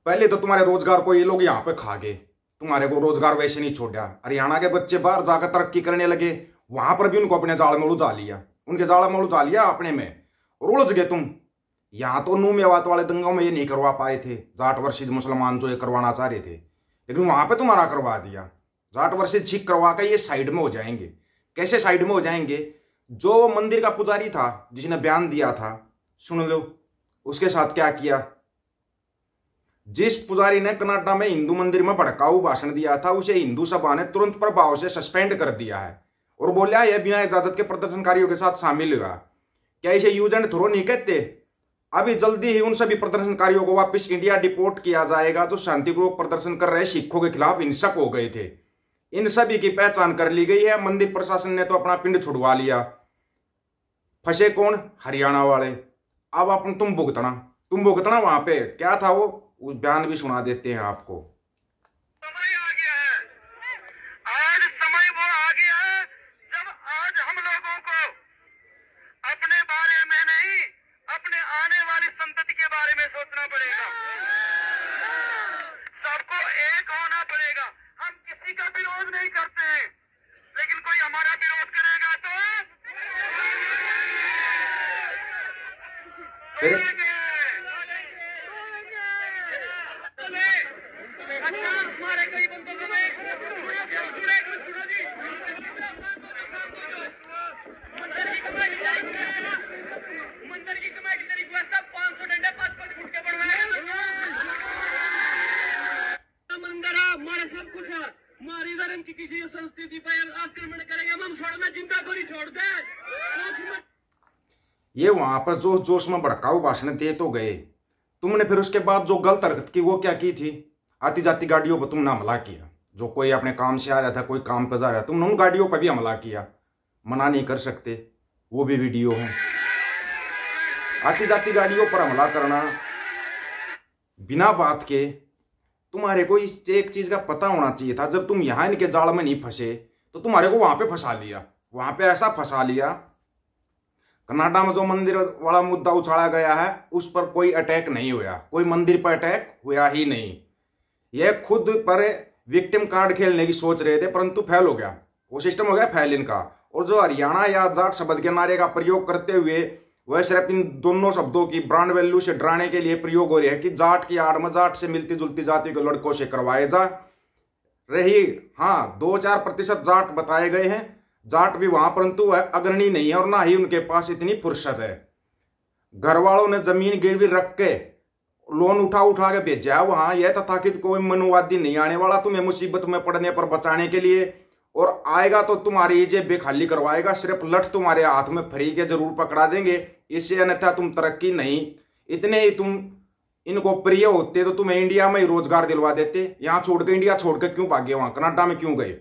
पहले तो तुम्हारे रोजगार को ये लोग यहाँ पे खा गए, तुम्हारे को रोजगार वैसे नहीं छोड़ा। हरियाणा के बच्चे बाहर जाकर तरक्की करने लगे, वहां पर भी उनको अपने जाल में उलझा लिया, उनके जाल में उलझा लिया अपने में, और उलझ गए तुम। यहाँ तो नू मेवात वाले दंगों में ये नहीं करवा पाए थे, जाट वर्सेज मुसलमान जो ये करवाना चाह रहे थे, लेकिन वहां पे तुम्हारा करवा दिया। जाट वर्सेज छिक करवा कर ये साइड में हो जाएंगे। कैसे साइड में हो जाएंगे? जो मंदिर का पुजारी था जिसने बयान दिया था, सुन लो उसके साथ क्या किया। जिस पुजारी ने कनाडा में हिंदू मंदिर में भड़काऊ भाषण दिया था, उसे हिंदू सभा ने तुरंत प्रभाव से सस्पेंड कर दिया है और बोला यह बिना इजाजत के प्रदर्शनकारियों के साथ शामिल हुआ। क्या इसे यूज एंड थ्रो नहीं कहते? अभी जल्दी ही उन सभी प्रदर्शनकारियों को वापस इंडिया डिपोर्ट किया जाएगा जो शांतिपूर्वक प्रदर्शन कर रहे सिखों के खिलाफ हिंसक हो गए थे। इन सभी की पहचान कर ली गई है। मंदिर प्रशासन ने तो अपना पिंड छुड़वा लिया। फंसे कौन? हरियाणा वाले। अब अपन तुम भुगतना वहां पे क्या था वो, उस बयान भी सुना देते हैं आपको। समय आ गया है, आज समय वो आ गया है जब आज हम लोगों को अपने बारे में नहीं, अपने आने वाली संतति के बारे में सोचना पड़ेगा। सबको एक होना पड़ेगा। हम किसी का विरोध नहीं करते हैं, लेकिन कोई हमारा विरोध करेगा तो हमारे कई बंदों को मंदिर की कमेटी की रिक्वेस्ट है 500 डंडे 5-5 फुट के बढ़वाए। मंदिर हमारे सब कुछ है, हमारी धर्म की किसी संस्कृति पर आक्रमण करेंगे हम छोड़ना, जिंदा को नहीं छोड़ दे। ये वहां पर जोश जोश में भड़काऊ भाषण दे तो गए, तुमने फिर उसके बाद जो गलत हरकत की वो क्या की थी? आती जाती गाड़ियों पर तुमने हमला किया। जो कोई अपने काम से आ रहा था, कोई काम पर जा रहा था, तुमने उन गाड़ियों पर भी हमला किया। मना नहीं कर सकते, वो भी वीडियो है। आती जाती गाड़ियों पर हमला करना बिना बात के, तुम्हारे को इस एक चीज का पता होना चाहिए था। जब तुम यहां इनके जाल में नहीं फंसे तो तुम्हारे को वहां पे फंसा लिया। वहां पे ऐसा फंसा लिया, कनाडा में जो मंदिर वाला मुद्दा उछाला गया है उस पर कोई अटैक नहीं हुआ, कोई मंदिर पर अटैक हुआ ही नहीं। यह खुद पर विक्टिम कार्ड खेलने की सोच रहे थे, परंतु फेल हो गया, वो सिस्टम हो गया फेल इनका। और जो हरियाणा या जाट शब्द के नारे का प्रयोग करते हुए वह सिर्फ इन दोनों शब्दों की ब्रांड वैल्यू से डराने के लिए प्रयोग हो रही है कि जाट की आड़ में जाट से मिलती जुलती जाति के लड़कों से करवाए जा रही। हाँ, 2-4% जाट बताए गए हैं, जाट भी वहां, परंतु वह अग्रणी नहीं है और ना ही उनके पास इतनी फुर्सत है। घर वालों ने जमीन गिरवी रख के लोन उठा के भेजा है वहां। यह तथाकथित कोई मनुवादी नहीं आने वाला तुम्हें मुसीबत में पड़ने पर बचाने के लिए, और आएगा तो तुम्हारी जेबें खाली करवाएगा। सिर्फ लठ तुम्हारे हाथ में फ्री के जरूर पकड़ा देंगे, इससे अन्यथा तुम तरक्की नहीं। इतने ही तुम इनको प्रिय होते तो तुम्हें इंडिया में ही रोजगार दिलवा देते। यहाँ छोड़ के, इंडिया छोड़ के क्यों भागे? वहां कनाडा में क्यों गए?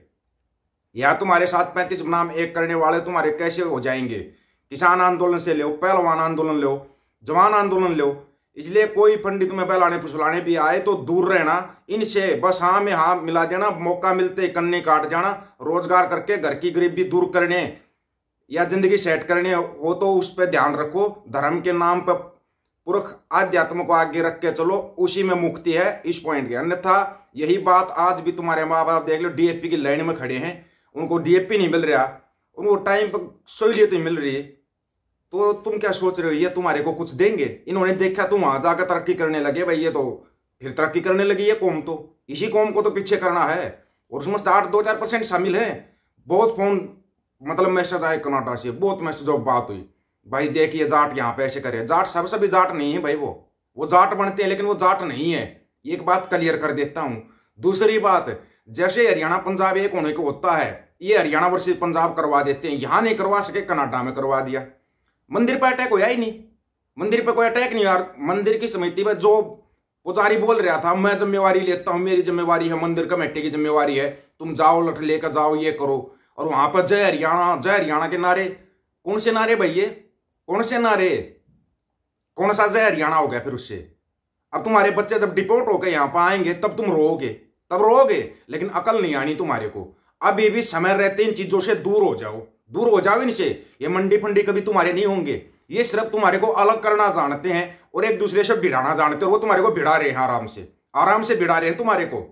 या तुम्हारे साथ 35 बनाम 1 करने वाले तुम्हारे कैसे हो जाएंगे? किसान आंदोलन से लो, पहलवान आंदोलन लो, जवान आंदोलन लो। इसलिए कोई पंडित तुम्हें बहलाने फुसलाने भी आए तो दूर रहना इनसे। बस हाँ में हाँ मिला देना, मौका मिलते कन्ने काट जाना। रोजगार करके घर की गरीबी दूर करने या जिंदगी सेट करने हो तो उस पर ध्यान रखो। धर्म के नाम पर पुरख आध्यात्म को आगे रख के चलो, उसी में मुक्ति है इस पॉइंट की। अन्यथा यही बात आज भी तुम्हारे माँ बाप देख लो, डीएपी की लाइन में खड़े हैं, उनको डीएपी नहीं मिल रहा, उनको टाइम पर सहूलियत नहीं मिल रही, तो तुम क्या सोच रहे हो ये तुम्हारे को कुछ देंगे? इन्होंने देखा तुम वहां जाकर तरक्की करने लगे, भाई ये तो फिर तरक्की करने लगी ये कौम, तो इसी कौम को तो पीछे करना है। और उसमें 2-4% शामिल है। बहुत फोन मतलब मैसेज आए कनाडा से, बहुत मैसेज और बात हुई, भाई देखिए जाट यहाँ पे ऐसे करे। जाट सभी जाट नहीं है भाई, वो जाट बनते हैं लेकिन वो जाट नहीं है। एक बात क्लियर कर देता हूं। दूसरी बात, जैसे हरियाणा पंजाब एक होने को होता है, ये हरियाणा वर्सेस पंजाब करवा देते हैं। यहां नहीं करवा सके, कनाडा में करवा दिया। मंदिर पर अटैक होया ही नहीं, मंदिर पर कोई अटैक नहीं यार। मंदिर की समिति में जो पुजारी बोल रहा था, मैं जिम्मेवारी लेता हूं, मेरी जिम्मेवारी है, मंदिर कमेटी की जिम्मेवारी है, तुम जाओ लठ लेकर जाओ, ये करो। और वहां पर जय हरियाणा के नारे। कौन से नारे भाई? ये कौन से नारे? कौन सा जय हरियाणा हो गया फिर उससे? अब तुम्हारे बच्चे जब डिपोर्ट होकर यहां पर आएंगे तब तुम रोओगे, तब रोओगे, लेकिन अकल नहीं आनी तुम्हारे को। अभी भी समय रहते इन चीजों से दूर हो जाओ इनसे। ये मंडी फंडी कभी तुम्हारे नहीं होंगे। ये सिर्फ तुम्हारे को अलग करना जानते हैं और एक दूसरे से भिड़ाना जानते हैं, और वो तुम्हारे को भिड़ा रहे हैं आराम से। आराम से भिड़ा रहे हैं तुम्हारे को।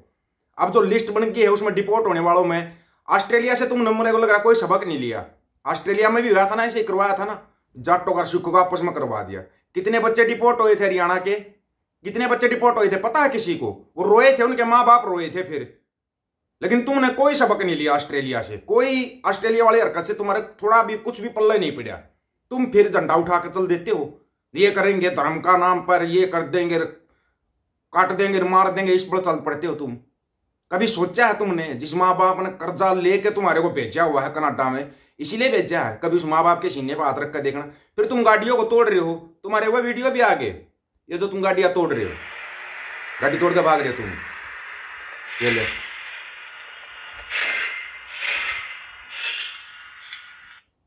अब जो लिस्ट बन गई है उसमें डिपोर्ट होने वालों में ऑस्ट्रेलिया से तुम नंबर को लग रहा कोई सबक नहीं लिया। ऑस्ट्रेलिया में भी हुआ था ना, ऐसे करवाया था ना, जाटों का सिखों का आपस में करवा दिया। कितने बच्चे डिपोर्ट हुए थे हरियाणा के, कितने बच्चे डिपोर्ट हुए थे पता है किसी को? वो रोए थे, उनके माँ बाप रोए थे फिर। लेकिन तुमने कोई सबक नहीं लिया ऑस्ट्रेलिया से, कोई ऑस्ट्रेलिया वाली हरकत से तुम्हारे थोड़ा भी कुछ भी पल्ले नहीं पड़ा। तुम फिर झंडा उठा कर चल देते हो, ये करेंगे धर्म का नाम पर, ये कर देंगे, काट देंगे, मार देंगे, इस पर चल पड़ते हो तुम। कभी सोचा है तुमने जिस माँ बाप ने कर्जा लेके तुम्हारे को भेजा हुआ है कनाडा में, इसीलिए भेजा है, कभी उस माँ बाप के सीने पर हाथ रख कर देखना। फिर तुम गाड़ियों को तोड़ रहे हो, तुम्हारे वो वीडियो भी आ गए, ये जो तुम गाड़ियां तोड़ रहे हो, गाड़ी तोड़ के भाग रहे हो तुम। ये ले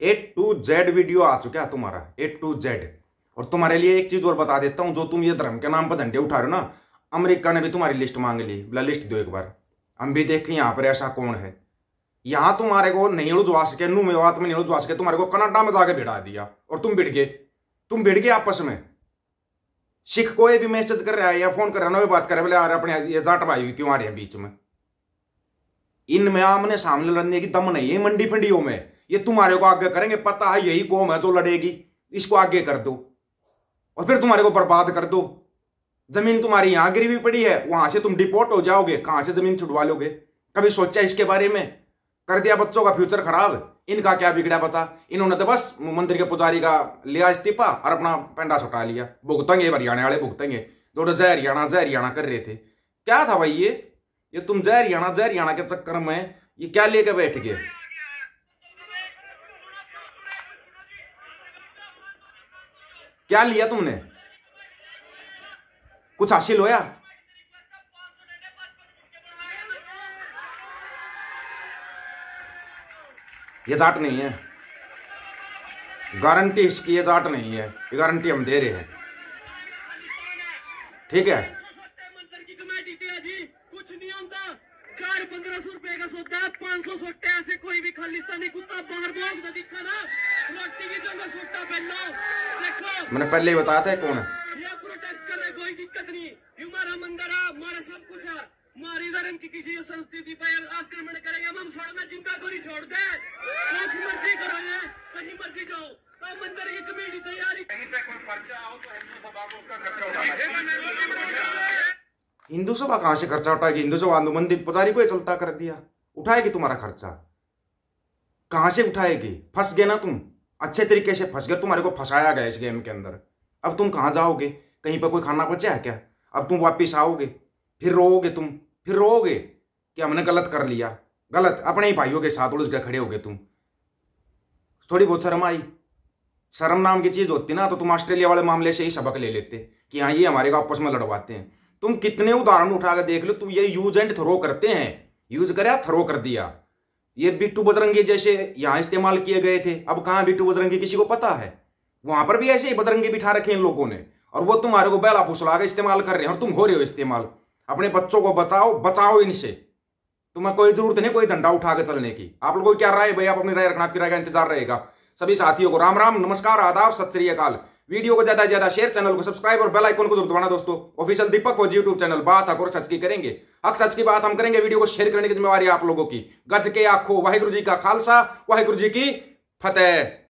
A to Z वीडियो आ चुका है तुम्हारा, A to Z। और तुम्हारे लिए एक चीज और बता देता हूं, जो तुम ये धर्म के नाम पर झंडे उठा रहे हो ना, अमेरिका ने भी तुम्हारी लिस्ट मांग ली, बोला लिस्ट दो एक बार, हम भी देखें यहाँ पर ऐसा कौन है। यहां तुम्हारे को नहीं उलझवा सके, नू मेवात में नहीं उलझवा सके, तुम्हारे को कनाडा में जाके भिड़ा दिया और तुम भिड़ गए आपस में। सिख कोई भी मैसेज कर रहा है या फोन कर रहा है ना, बात कर रहा है, बोले यार अपने ये जाट भाई क्यों आ रहे हैं बीच में। इनमें आमने सामने लड़ने की दम नहीं है मंडी फंडियों में, ये तुम्हारे को आगे करेंगे, पता है यही कौम है जो लड़ेगी, इसको आगे कर दो और फिर तुम्हारे को बर्बाद कर दो। जमीन तुम्हारी यहां गिरी हुई पड़ी है, वहां से तुम डिपोर्ट हो जाओगे, कहां से जमीन छुड़वा लोगे? कभी सोचा इसके बारे में? कर दिया बच्चों का फ्यूचर खराब। इनका क्या बिगड़ा पता, इन्होंने तो बस मंदिर के पुजारी का लिया इस्तीफा और अपना पेंडा छुटा लिया। भुगतेंगे हरियाणा वाले, भुगतेंगे जो जय हरियाणा कर रहे थे। क्या था भाई ये तुम जय हरियाणा के चक्कर में ये क्या लेके बैठ गए? क्या लिया तुमने? कुछ हासिल होया? ये जाट नहीं है, गारंटी इसकी ये जाट नहीं है, ये गारंटी हम दे रहे हैं, ठीक है? कुछ नहीं होता, 400-1500 रुपए का सोता है, 500 सोटे ऐसे कोई भी खालिस्तानी कुत्ता बाहर भोग दिखा ना, रोटी की जगह सोटा पहन लो। देखो मैंने पहले ही बताया था कौन है। ये प्रोटेस्ट कर रहे, कोई दिक्कत नहीं, हमारा मंदिर है, हमारा सब कुछ है, हमारी धर्म की किसी संस्कृति पर आक्रमण करेंगे हम छोड़ना, जिंदा को नहीं छोड़ दे, कुछ मर्जी करो, कहीं मर्जी करो, तो मंदिर की कमेटी तैयारी, कहीं से कोई खर्चा आओ तो हिंदू सभा को उसका खर्चा उठाना। हिंदू सभा कहां से खर्चा उठाएगी? हिंदू सभा मंदिर पुजारी को ही चलता कर दिया, उठाएगी तुम्हारा खर्चा? कहां से उठाएगी? फंस गए ना तुम, अच्छे तरीके से फंस गए, तुम्हारे को फंसाया गया इस गेम के अंदर। अब तुम कहां जाओगे? कहीं पर कोई खाना बचा है क्या? अब तुम वापिस आओगे, फिर रोओगे, तुम फिर रोओगे कि हमने गलत कर लिया, गलत अपने ही भाइयों के साथ उलझ के खड़े होगे तुम। थोड़ी बहुत शर्म आई? शर्म नाम की चीज होती ना तो तुम ऑस्ट्रेलिया वाले मामले से ही सबक ले लेते कि हाँ ये हमारे को आपस में लड़वाते हैं। तुम कितने उदाहरण उठा कर देख लो, तुम ये यूज एंड थ्रो करते हैं, यूज करे थ्रो कर दिया। ये बिट्टू बजरंगी जैसे यहां इस्तेमाल किए गए थे, अब कहां बिट्टू बजरंगी किसी को पता है? वहां पर भी ऐसे ही बजरंगी बिठा रखे इन लोगों ने, और वो तुम्हारे को बैला फुसला के इस्तेमाल कर रहे हैं और तुम हो रहे हो इस्तेमाल। अपने बच्चों को बताओ, बचाओ इनसे, तुम्हें कोई जरूरत नहीं कोई झंडा उठा के चलने की। आप लोगों की क्या राय है भाई? आप अपनी राय रखना, आपकी राय का इंतजार रहेगा। सभी साथियों को राम राम, नमस्कार, आदाब, सत श्री अकाल। वीडियो को ज्यादा से ज्यादा शेयर, चैनल को सब्सक्राइब और बेल आइकन को जरूर दबाना दोस्तों। ऑफिशियल दीपक फौजी यूट्यूब चैनल, बात हक और सच की करेंगे, हक सच की बात हम करेंगे। वीडियो को शेयर करने की जिम्मेवारी आप लोगों की। गज के आखो, वाहिगुरु जी का खालसा, वाहिगुरु जी की फतेह।